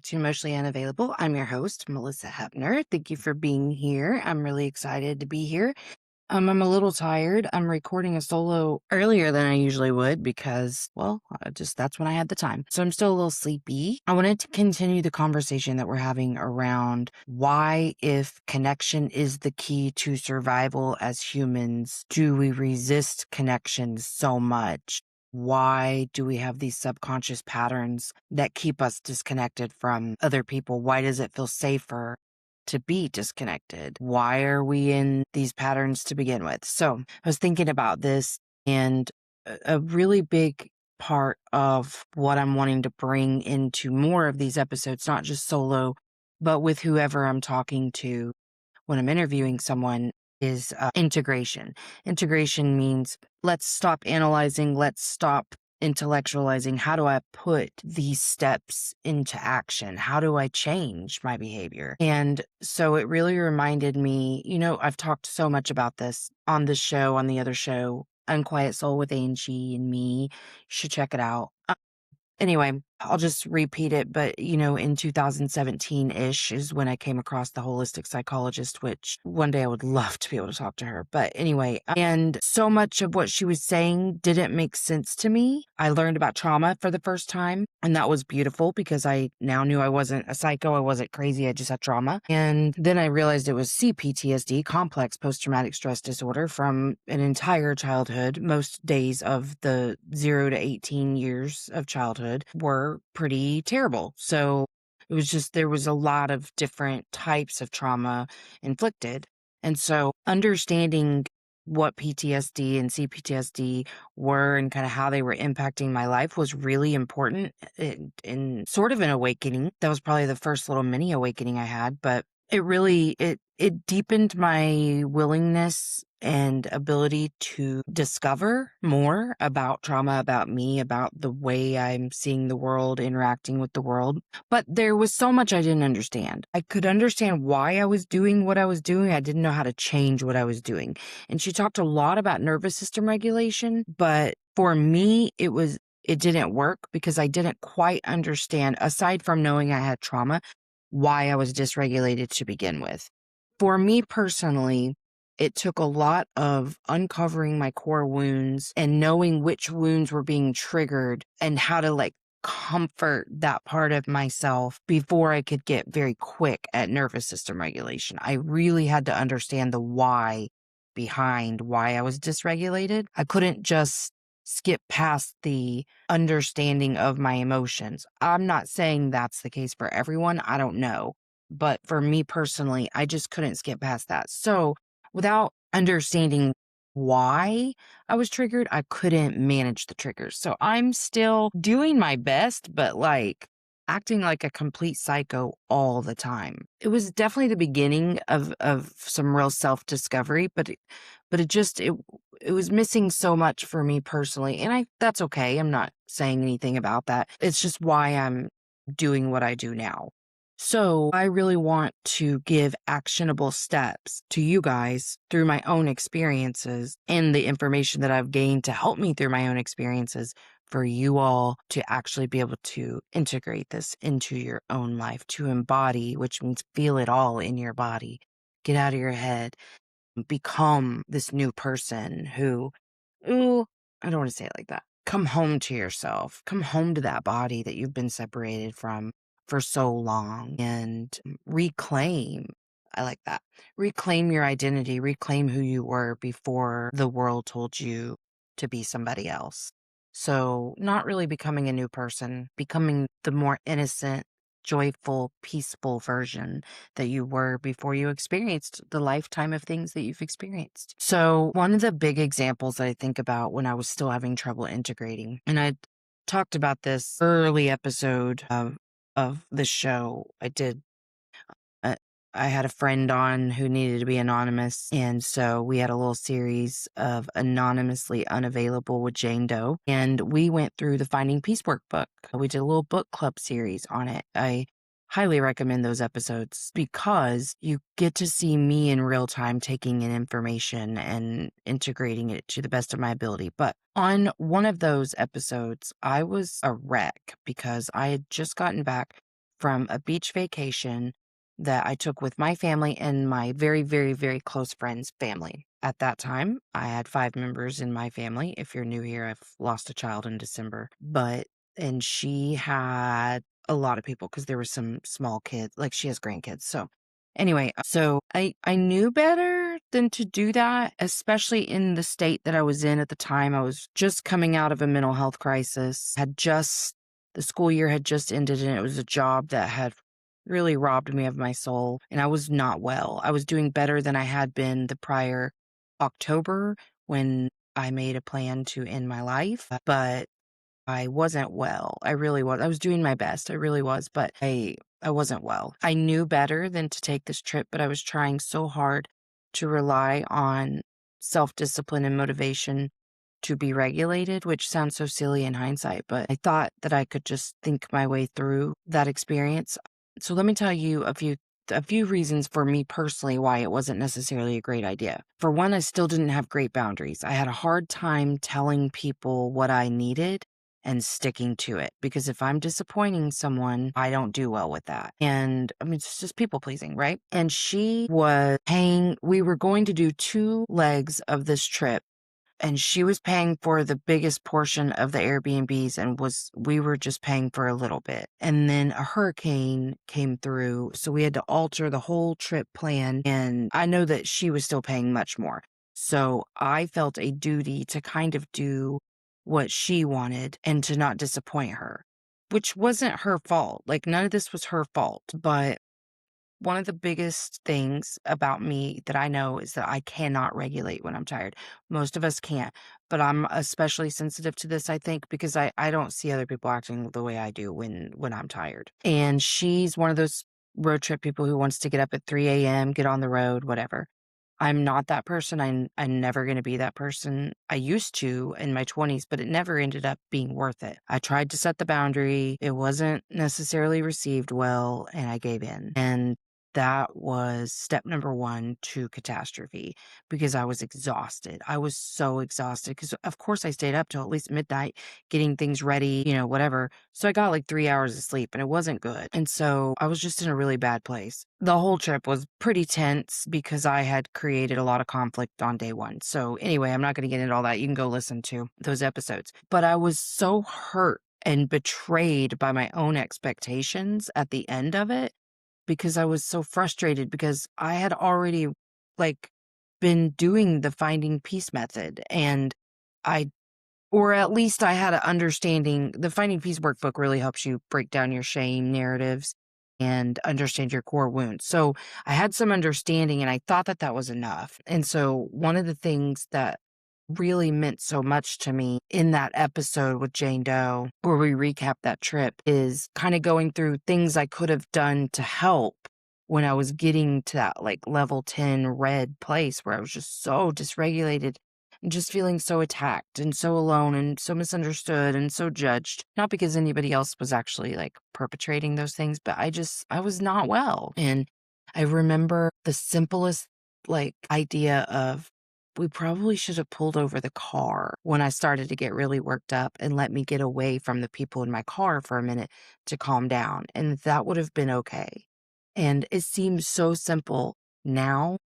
to Emotionally Unavailable. I'm your host, Malisa Hepner. Thank you for being here. I'm really excited to be here. I'm a little tired. I'm recording a solo earlier than I usually would because, well, that's when I had the time. So I'm still a little sleepy. I wanted to continue the conversation that we're having around why, if connection is the key to survival as humans, do we resist connection so much? Why do we have these subconscious patterns that keep us disconnected from other people? Why does it feel safer to be disconnected? Why are we in these patterns to begin with? So I was thinking about this, and a really big part of what I'm wanting to bring into more of these episodes, not just solo, but with whoever I'm talking to when I'm interviewing someone, is integration. Integration means let's stop analyzing, let's stop intellectualizing. How do I put these steps into action? How do I change my behavior? And so it really reminded me, I've talked so much about this on this show, on the other show, Unquiet Soul with Angie and me. You should check it out. Anyway, I'll just repeat it, but in 2017-ish is when I came across the holistic psychologist, which one day I would love to be able to talk to her. But anyway, and so much of what she was saying didn't make sense to me. I learned about trauma for the first time, and that was beautiful because I now knew I wasn't a psycho, I wasn't crazy, I just had trauma. And then I realized it was CPTSD, complex post-traumatic stress disorder, from an entire childhood. Most days of the 0 to 18 years of childhood were pretty terrible. So it was just, there was a lot of different types of trauma inflicted. And so understanding what PTSD and CPTSD were and kind of how they were impacting my life was really important in sort of an awakening. That was probably the first little mini awakening I had, but it really, it deepened my willingness and ability to discover more about trauma, about me, about the way I'm seeing the world, interacting with the world. But there was so much I didn't understand. I could understand why I was doing what I was doing. I didn't know how to change what I was doing. And she talked a lot about nervous system regulation, but for me, it didn't work because I didn't quite understand, aside from knowing I had trauma, why I was dysregulated to begin with. For me personally, it took a lot of uncovering my core wounds and knowing which wounds were being triggered and how to comfort that part of myself before I could get very quick at nervous system regulation. I really had to understand the why behind why I was dysregulated. I couldn't just skip past the understanding of my emotions. I'm not saying that's the case for everyone. I don't know. But for me personally, I just couldn't skip past that. So without understanding why I was triggered, I couldn't manage the triggers. So I'm still doing my best, but acting like a complete psycho all the time. It was definitely the beginning of some real self-discovery, but it was missing so much for me personally. And that's okay. I'm not saying anything about that. It's just why I'm doing what I do now. So I really want to give actionable steps to you guys through my own experiences and the information that I've gained to help me through my own experiences for you all to actually be able to integrate this into your own life, to embody, which means feel it all in your body. Get out of your head, become this new person who, I don't want to say it like that. Come home to yourself. Come home to that body that you've been separated from for so long and reclaim. I like that. Reclaim your identity, reclaim who you were before the world told you to be somebody else. So not really becoming a new person, becoming the more innocent, joyful, peaceful version that you were before you experienced the lifetime of things that you've experienced. So one of the big examples that I think about when I was still having trouble integrating, and I talked about this early episode of the show. uh, I had a friend on who needed to be anonymous, and so we had a little series of Anonymously Unavailable with Jane Doe, and we went through the Finding Peace workbook. We did a little book club series on it. I highly recommend those episodes because you get to see me in real time taking in information and integrating it to the best of my ability. But on one of those episodes, I was a wreck because I had just gotten back from a beach vacation that I took with my family and my very, very, very close friend's family. At that time, I had 5 members in my family. If you're new here, I've lost a child in December, and she had a lot of people because there were some small kids, like she has grandkids. So anyway, so I knew better than to do that, especially in the state that I was in at the time. I was just coming out of a mental health crisis, the school year had just ended, and it was a job that had really robbed me of my soul, and I was not well. I was doing better than I had been the prior October when I made a plan to end my life, but I wasn't well. I really was. I was doing my best. I really was, but I wasn't well. I knew better than to take this trip, but I was trying so hard to rely on self-discipline and motivation to be regulated, which sounds so silly in hindsight, but I thought that I could just think my way through that experience. So let me tell you a few reasons for me personally why it wasn't necessarily a great idea. For one, I still didn't have great boundaries. I had a hard time telling people what I needed and sticking to it, because if I'm disappointing someone, I don't do well with that. And I mean, it's just people pleasing, right? And we were going to do 2 legs of this trip, and she was paying for the biggest portion of the Airbnbs, and we were just paying for a little bit. And then a hurricane came through, so we had to alter the whole trip plan, and I know that she was still paying much more. So I felt a duty to kind of do what she wanted and to not disappoint her, which wasn't her fault. Like, none of this was her fault, but one of the biggest things about me that I know is that I cannot regulate when I'm tired. Most of us can't, but I'm especially sensitive to this, I think, because I don't see other people acting the way I do when I'm tired. And she's one of those road trip people who wants to get up at 3 a.m., get on the road, whatever. I'm not that person. I'm never going to be that person. I used to in my 20s, but it never ended up being worth it. I tried to set the boundary. It wasn't necessarily received well, and I gave in. And that was step number 1 to catastrophe, because I was exhausted. I was so exhausted because, of course, I stayed up till at least midnight getting things ready, whatever. So I got like 3 hours of sleep, and it wasn't good. And so I was just in a really bad place. The whole trip was pretty tense because I had created a lot of conflict on day 1. So anyway, I'm not going to get into all that. You can go listen to those episodes. But I was so hurt and betrayed by my own expectations at the end of it, because I was so frustrated, because I had already, like, been doing the finding peace method, and I or at least I had an understanding. The Finding Peace workbook really helps you break down your shame narratives and understand your core wounds. So I had some understanding, and I thought that that was enough. And so one of the things that really meant so much to me in that episode with Jane Doe, where we recap that trip, is kind of going through things I could have done to help when I was getting to that like level 10 red place where I was just so dysregulated and just feeling so attacked and so alone and so misunderstood and so judged. Not because anybody else was actually like perpetrating those things, but I was not well. And I remember the simplest like idea of, we probably should have pulled over the car when I started to get really worked up, and let me get away from the people in my car for a minute to calm down. And that would have been okay. And it seems so simple now.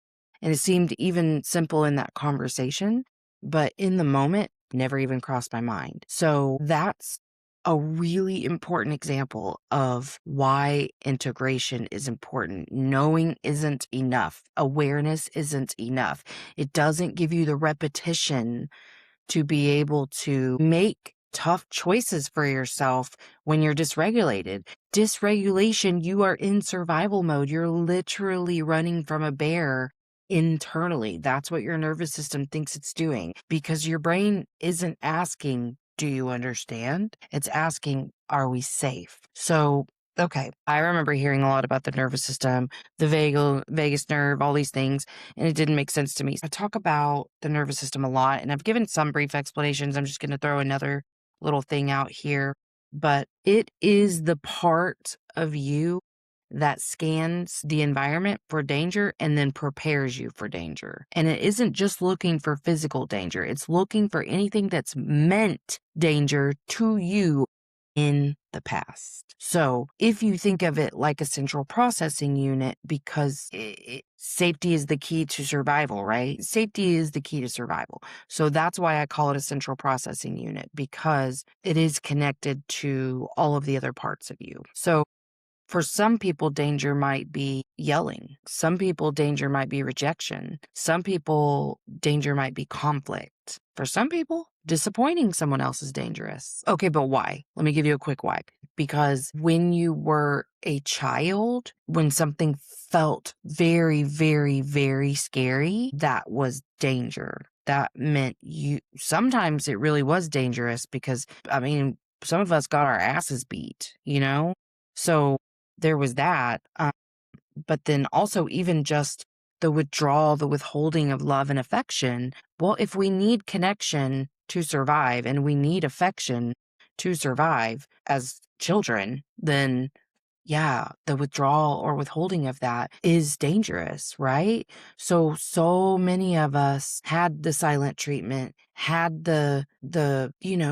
And it seemed even simple in that conversation, but in the moment, never even crossed my mind. So that's a really important example of why integration is important. Knowing isn't enough. Awareness isn't enough. It doesn't give you the repetition to be able to make tough choices for yourself when you're dysregulated. Dysregulation, you are in survival mode. You're literally running from a bear internally. That's what your nervous system thinks it's doing, because your brain isn't asking, do you understand? It's asking, are we safe? So, okay, I remember hearing a lot about the nervous system, the vagus nerve, all these things, and it didn't make sense to me. I talk about the nervous system a lot, and I've given some brief explanations. I'm just going to throw another little thing out here, but it is the part of you that scans the environment for danger and then prepares you for danger. And it isn't just looking for physical danger. It's looking for anything that's meant danger to you in the past. So if you think of it like a central processing unit, because safety is the key to survival, right? Safety is the key to survival. So that's why I call it a central processing unit, because it is connected to all of the other parts of you. So for some people, danger might be yelling. Some people, danger might be rejection. Some people, danger might be conflict. For some people, disappointing someone else is dangerous. Okay, but why? Let me give you a quick why. Because when you were a child, when something felt very, very, very scary, that was danger. That meant sometimes it really was dangerous because, I mean, some of us got our asses beat, you know? So there was that. But then also, even just the withdrawal, the withholding of love and affection. Well, if we need connection to survive and we need affection to survive as children, then yeah, the withdrawal or withholding of that is dangerous, right? So many of us had the silent treatment, had the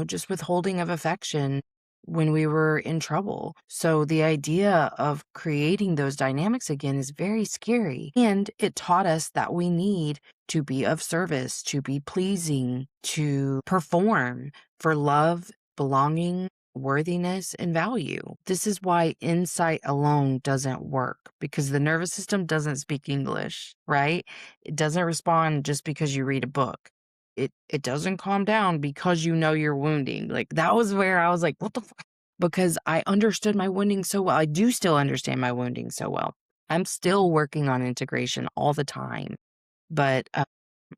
just withholding of affection when we were in trouble. So the idea of creating those dynamics again is very scary. And it taught us that we need to be of service, to be pleasing, to perform for love, belonging, worthiness, and value. This is why insight alone doesn't work, because the nervous system doesn't speak English, right? It doesn't respond just because you read a book. It doesn't calm down because you know you're wounding. Like, that was where I was like, what the fuck? Because I understood my wounding so well. I do still understand my wounding so well. I'm still working on integration all the time. But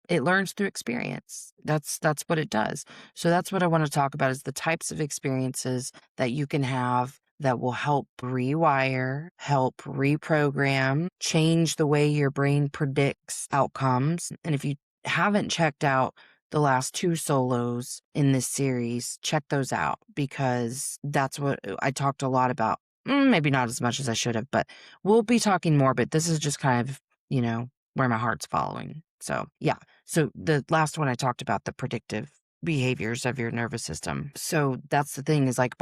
it learns through experience. That's what it does. So that's what I want to talk about, is the types of experiences that you can have that will help rewire, help reprogram, change the way your brain predicts outcomes. And if you haven't checked out the last two solos in this series, check those out, because that's what I talked a lot about. Maybe not as much as I should have, but we'll be talking more. But this is just kind of, where my heart's following. So, yeah. So the last one I talked about, the predictive behaviors of your nervous system. So that's the thing, is like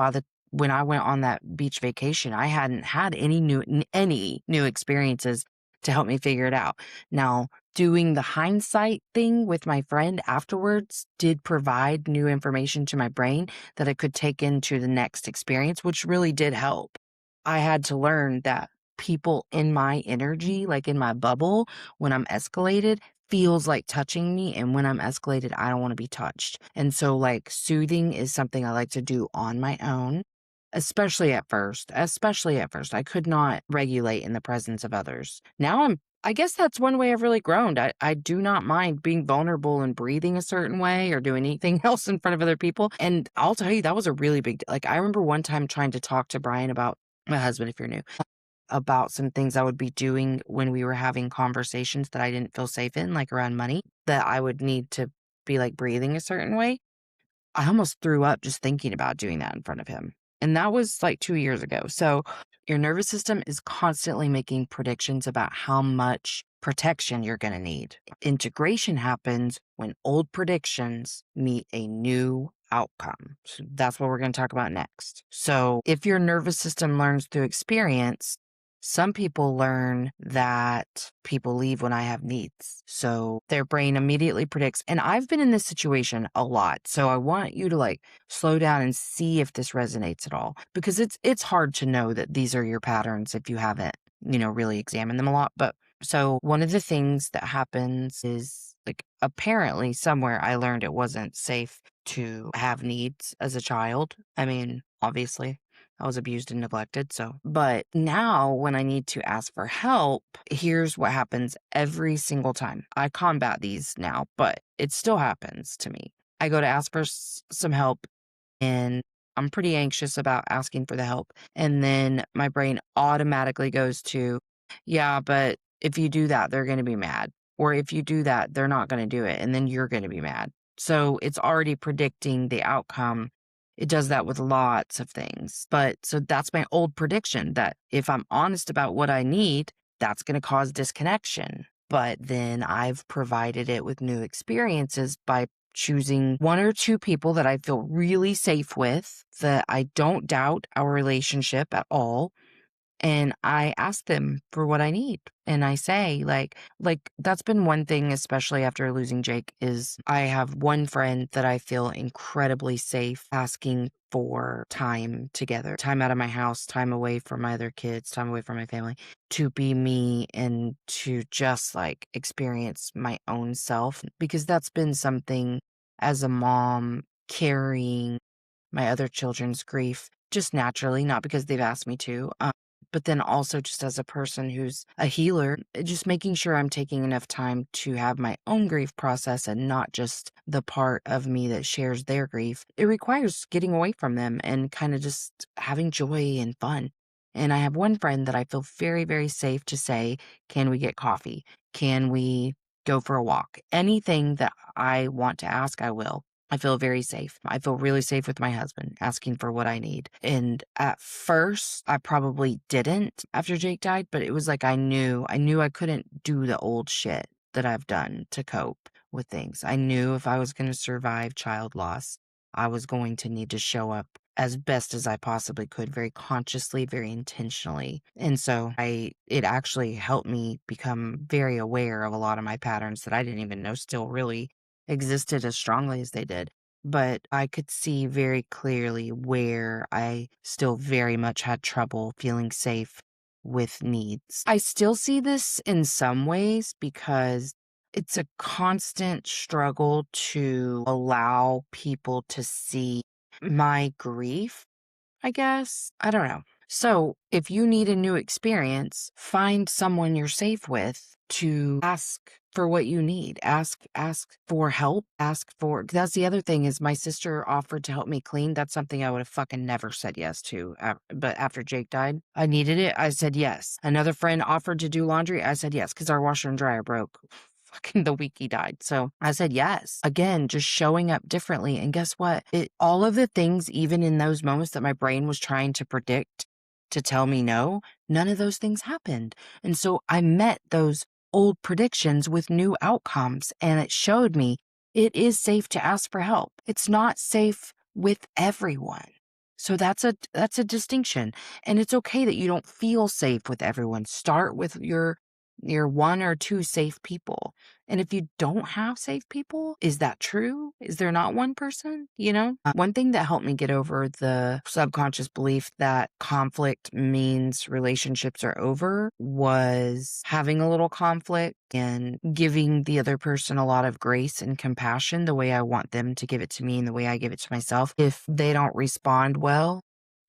when I went on that beach vacation, I hadn't had any new experiences to help me figure it out. Now, doing the hindsight thing with my friend afterwards did provide new information to my brain that I could take into the next experience, which really did help. I had to learn that people in my energy, like in my bubble, when I'm escalated, feels like touching me. And when I'm escalated, I don't want to be touched. And so, like, soothing is something I like to do on my own, especially at first. Especially at first. I could not regulate in the presence of others. Now I guess that's one way I've really grown. I do not mind being vulnerable and breathing a certain way or doing anything else in front of other people. And I'll tell you, that was a really big, like, I remember one time trying to talk to Brian about, my husband, if you're new, about some things I would be doing when we were having conversations that I didn't feel safe in, like around money, that I would need to be like breathing a certain way. I almost threw up just thinking about doing that in front of him. And that was like 2 years ago. So your nervous system is constantly making predictions about how much protection you're going to need. Integration happens when old predictions meet a new outcome. So that's what we're going to talk about next. So if your nervous system learns through experience, some people learn that people leave when I have needs. So their brain immediately predicts. And I've been in this situation a lot. So I want you to like slow down and see if this resonates at all, because it's hard to know that these are your patterns if you haven't, really examined them a lot. But so one of the things that happens is, like, apparently somewhere I learned it wasn't safe to have needs as a child. I mean, obviously I was abused and neglected. So, but now when I need to ask for help, here's what happens every single time. I combat these now, but it still happens to me. I go to ask for some help, and I'm pretty anxious about asking for the help. And then my brain automatically goes to, yeah, but if you do that, they're going to be mad. Or if you do that, they're not going to do it. And then you're going to be mad. So it's already predicting the outcome. It does that with lots of things. But so that's my old prediction, that if I'm honest about what I need, that's going to cause disconnection. But then I've provided it with new experiences by choosing one or two people that I feel really safe with, that I don't doubt our relationship at all, and I ask them for what I need. And I say, like that's been one thing, especially after losing Jake, is I have one friend that I feel incredibly safe asking for time together, time out of my house, time away from my other kids, time away from my family, to be me and to just like experience my own self. Because that's been something as a mom carrying my other children's grief just naturally, not because they've asked me to. But then also just as a person who's a healer, just making sure I'm taking enough time to have my own grief process and not just the part of me that shares their grief. It requires getting away from them and kind of just having joy and fun. And I have one friend that I feel very, very safe to say, can we get coffee? Can we go for a walk? Anything that I want to ask, I will. I feel very safe. I feel really safe with my husband asking for what I need. And at first, I probably didn't after Jake died, but it was like I knew I couldn't do the old shit that I've done to cope with things. I knew if I was going to survive child loss, I was going to need to show up as best as I possibly could, very consciously, very intentionally. And so it actually helped me become very aware of a lot of my patterns that I didn't even know still really existed as strongly as they did. But I could see very clearly where I still very much had trouble feeling safe with needs. I still see this in some ways because it's a constant struggle to allow people to see my grief, I guess. I don't know. So, if you need a new experience, find someone you're safe with to ask for what you need. Ask for help. Ask for That's the other thing is my sister offered to help me clean. That's something I would have fucking never said yes to. But after Jake died, I needed it. I said yes. Another friend offered to do laundry. I said yes because our washer and dryer broke fucking the week he died. So I said yes. Again, just showing up differently. And guess what? All of the things, even in those moments that my brain was trying to predict to tell me no, none of those things happened. And so I met those old predictions with new outcomes. And it showed me it is safe to ask for help. It's not safe with everyone. So that's a distinction. And it's okay that you don't feel safe with everyone. Start with your one or two safe people. And if you don't have safe people, is that true? Is there not one person? One thing that helped me get over the subconscious belief that conflict means relationships are over was having a little conflict and giving the other person a lot of grace and compassion the way I want them to give it to me and the way I give it to myself. If they don't respond well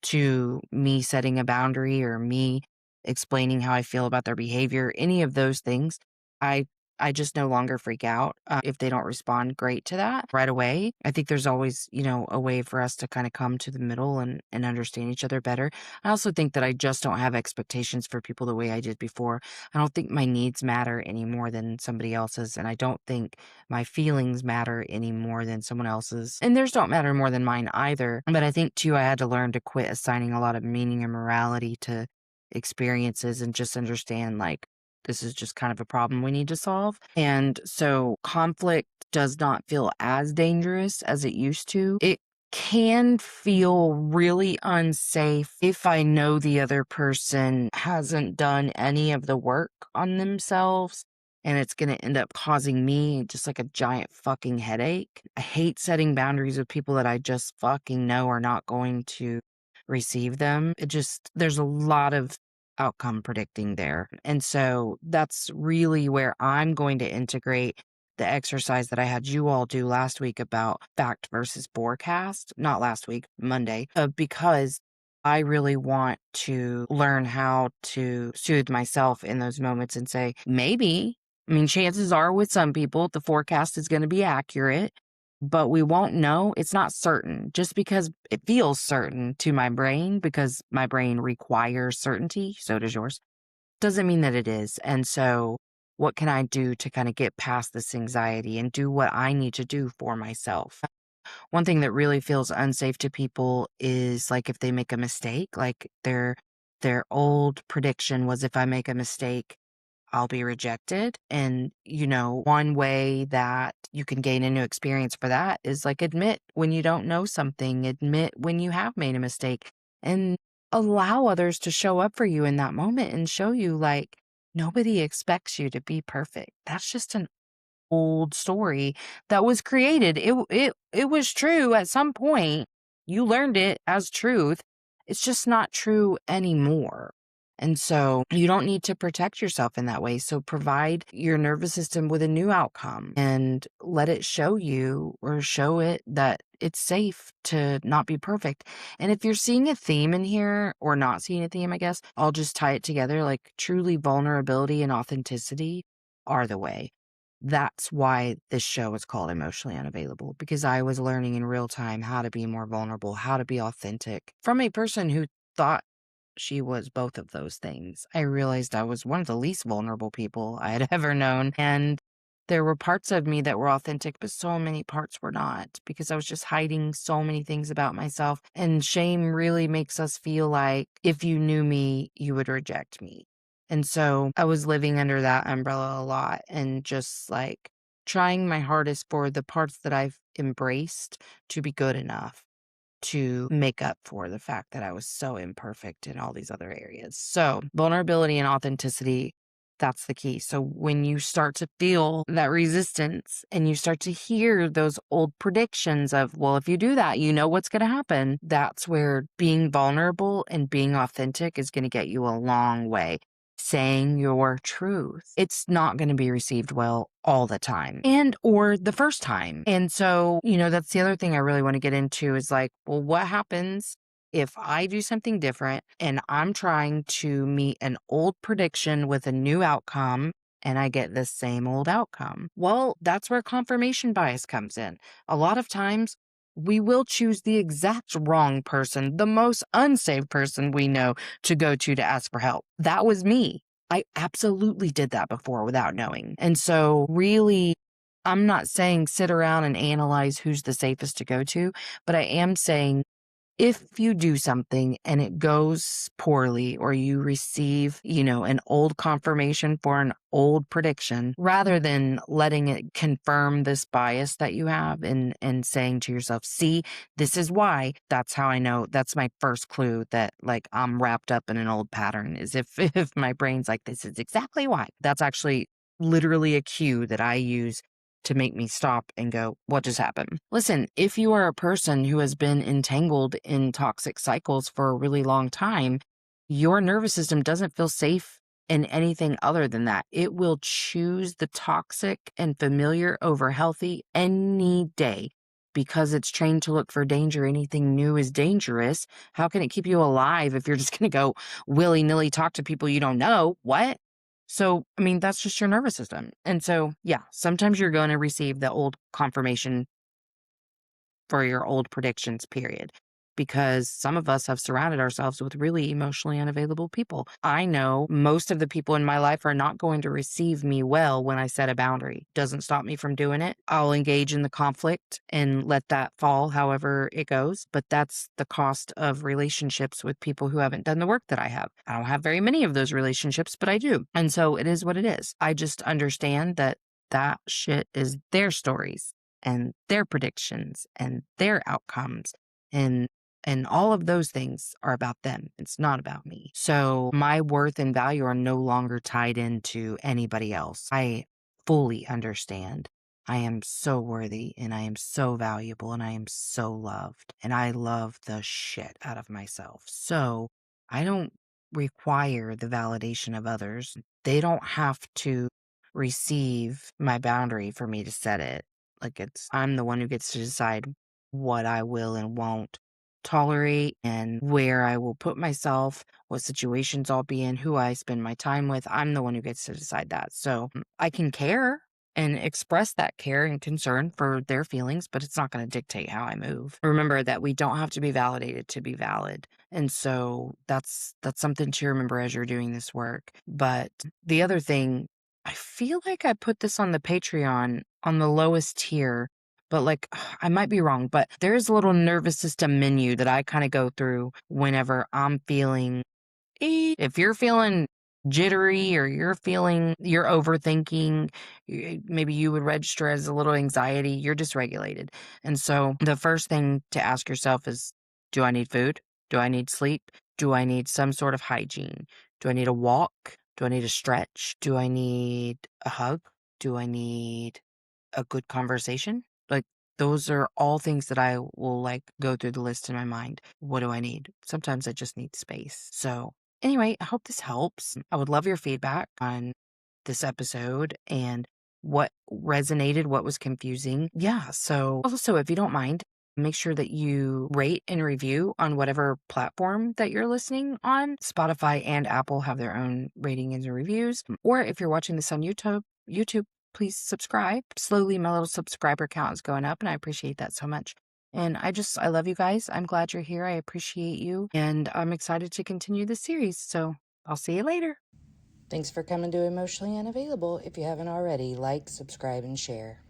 to me setting a boundary or me explaining how I feel about their behavior, any of those things, I I just no longer freak out if they don't respond great to that right away. I think there's always, a way for us to kind of come to the middle and understand each other better. I also think that I just don't have expectations for people the way I did before. I don't think my needs matter any more than somebody else's, and I don't think my feelings matter any more than someone else's. And theirs don't matter more than mine either. But I think too, I had to learn to quit assigning a lot of meaning and morality to experiences and just understand like this is just kind of a problem we need to solve. And so conflict does not feel as dangerous as it used to. It can feel really unsafe if I know the other person hasn't done any of the work on themselves and it's going to end up causing me just like a giant fucking headache. I hate setting boundaries with people that I just fucking know are not going to receive them. There's a lot of outcome predicting there. And so that's really where I'm going to integrate the exercise that I had you all do last week about fact versus forecast, not last week, Monday, because I really want to learn how to soothe myself in those moments and say, maybe, chances are with some people, the forecast is going to be accurate, but we won't know. It's not certain. Just because it feels certain to my brain, because my brain requires certainty, so does yours, doesn't mean that it is. And so what can I do to kind of get past this anxiety and do what I need to do for myself? One thing that really feels unsafe to people is like if they make a mistake, like their old prediction was if I make a mistake, I'll be rejected. And, one way that you can gain a new experience for that is like admit when you don't know something, admit when you have made a mistake, and allow others to show up for you in that moment and show you like nobody expects you to be perfect. That's just an old story that was created. It was true at some point. You learned it as truth. It's just not true anymore. And so you don't need to protect yourself in that way. So provide your nervous system with a new outcome and let it show you or show it that it's safe to not be perfect. And if you're seeing a theme in here or not seeing a theme, I guess I'll just tie it together like truly vulnerability and authenticity are the way. That's why this show is called Emotionally Unavailable, because I was learning in real time how to be more vulnerable, how to be authentic from a person who thought she was both of those things. I realized I was one of the least vulnerable people I had ever known. And there were parts of me that were authentic, but so many parts were not because I was just hiding so many things about myself. And shame really makes us feel like if you knew me, you would reject me. And so I was living under that umbrella a lot and just like trying my hardest for the parts that I've embraced to be good enough to make up for the fact that I was so imperfect in all these other areas. So, vulnerability and authenticity, that's the key. So, when you start to feel that resistance and you start to hear those old predictions of, well, if you do that, you know what's going to happen, that's where being vulnerable and being authentic is going to get you a long way. Saying your truth. It's not going to be received well all the time and or the first time. And so, that's the other thing I really want to get into is like, well, what happens if I do something different and I'm trying to meet an old prediction with a new outcome and I get the same old outcome? Well, that's where confirmation bias comes in. A lot of times we will choose the exact wrong person, the most unsafe person we know to go to ask for help. That was me. I absolutely did that before without knowing. And so really, I'm not saying sit around and analyze who's the safest to go to, but I am saying if you do something and it goes poorly or you receive, an old confirmation for an old prediction, rather than letting it confirm this bias that you have and saying to yourself, see, this is why, that's how I know, that's my first clue that like I'm wrapped up in an old pattern is if if my brain's like, this is exactly why. That's actually literally a cue that I use to make me stop and go, what just happened? Listen, if you are a person who has been entangled in toxic cycles for a really long time, your nervous system doesn't feel safe in anything other than that. It will choose the toxic and familiar over healthy any day because it's trained to look for danger. Anything new is dangerous. How can it keep you alive if you're just going to go willy-nilly talk to people you don't know? What? So, I mean, that's just your nervous system. And so, yeah, sometimes you're going to receive the old confirmation for your old predictions, period. Because some of us have surrounded ourselves with really emotionally unavailable people. I know most of the people in my life are not going to receive me well when I set a boundary. Doesn't stop me from doing it. I'll engage in the conflict and let that fall however it goes. But that's the cost of relationships with people who haven't done the work that I have. I don't have very many of those relationships, but I do. And so it is what it is. I just understand that that shit is their stories and their predictions and their outcomes and all of those things are about them. It's not about me. So my worth and value are no longer tied into anybody else. I fully understand. I am so worthy and I am so valuable and I am so loved and I love the shit out of myself. So I don't require the validation of others. They don't have to receive my boundary for me to set it. Like I'm the one who gets to decide what I will and won't tolerate and where I will put myself, what situations I'll be in, who I spend my time with. I'm the one who gets to decide that. So I can care and express that care and concern for their feelings, but it's not going to dictate how I move. Remember that we don't have to be validated to be valid. And so that's something to remember as you're doing this work. But the other thing, I feel like I put this on the Patreon on the lowest tier, but like I might be wrong, but there's a little nervous system menu that I kind of go through whenever I'm feeling. If you're feeling jittery or you're overthinking, maybe you would register as a little anxiety, you're dysregulated. And so the first thing to ask yourself is, do I need food? Do I need sleep? Do I need some sort of hygiene? Do I need a walk? Do I need a stretch? Do I need a hug? Do I need a good conversation? Like, those are all things that I will go through the list in my mind. What do I need? Sometimes I just need space. So, anyway, I hope this helps. I would love your feedback on this episode and what resonated, what was confusing. Yeah. So, also, if you don't mind, make sure that you rate and review on whatever platform that you're listening on. Spotify and Apple have their own ratings and reviews. Or if you're watching this on YouTube, please subscribe. Slowly, my little subscriber count is going up, and I appreciate that so much. And I love you guys. I'm glad you're here. I appreciate you. And I'm excited to continue this series. So I'll see you later. Thanks for coming to Emotionally Unavailable. If you haven't already, like, subscribe, and share.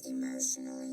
Emotionally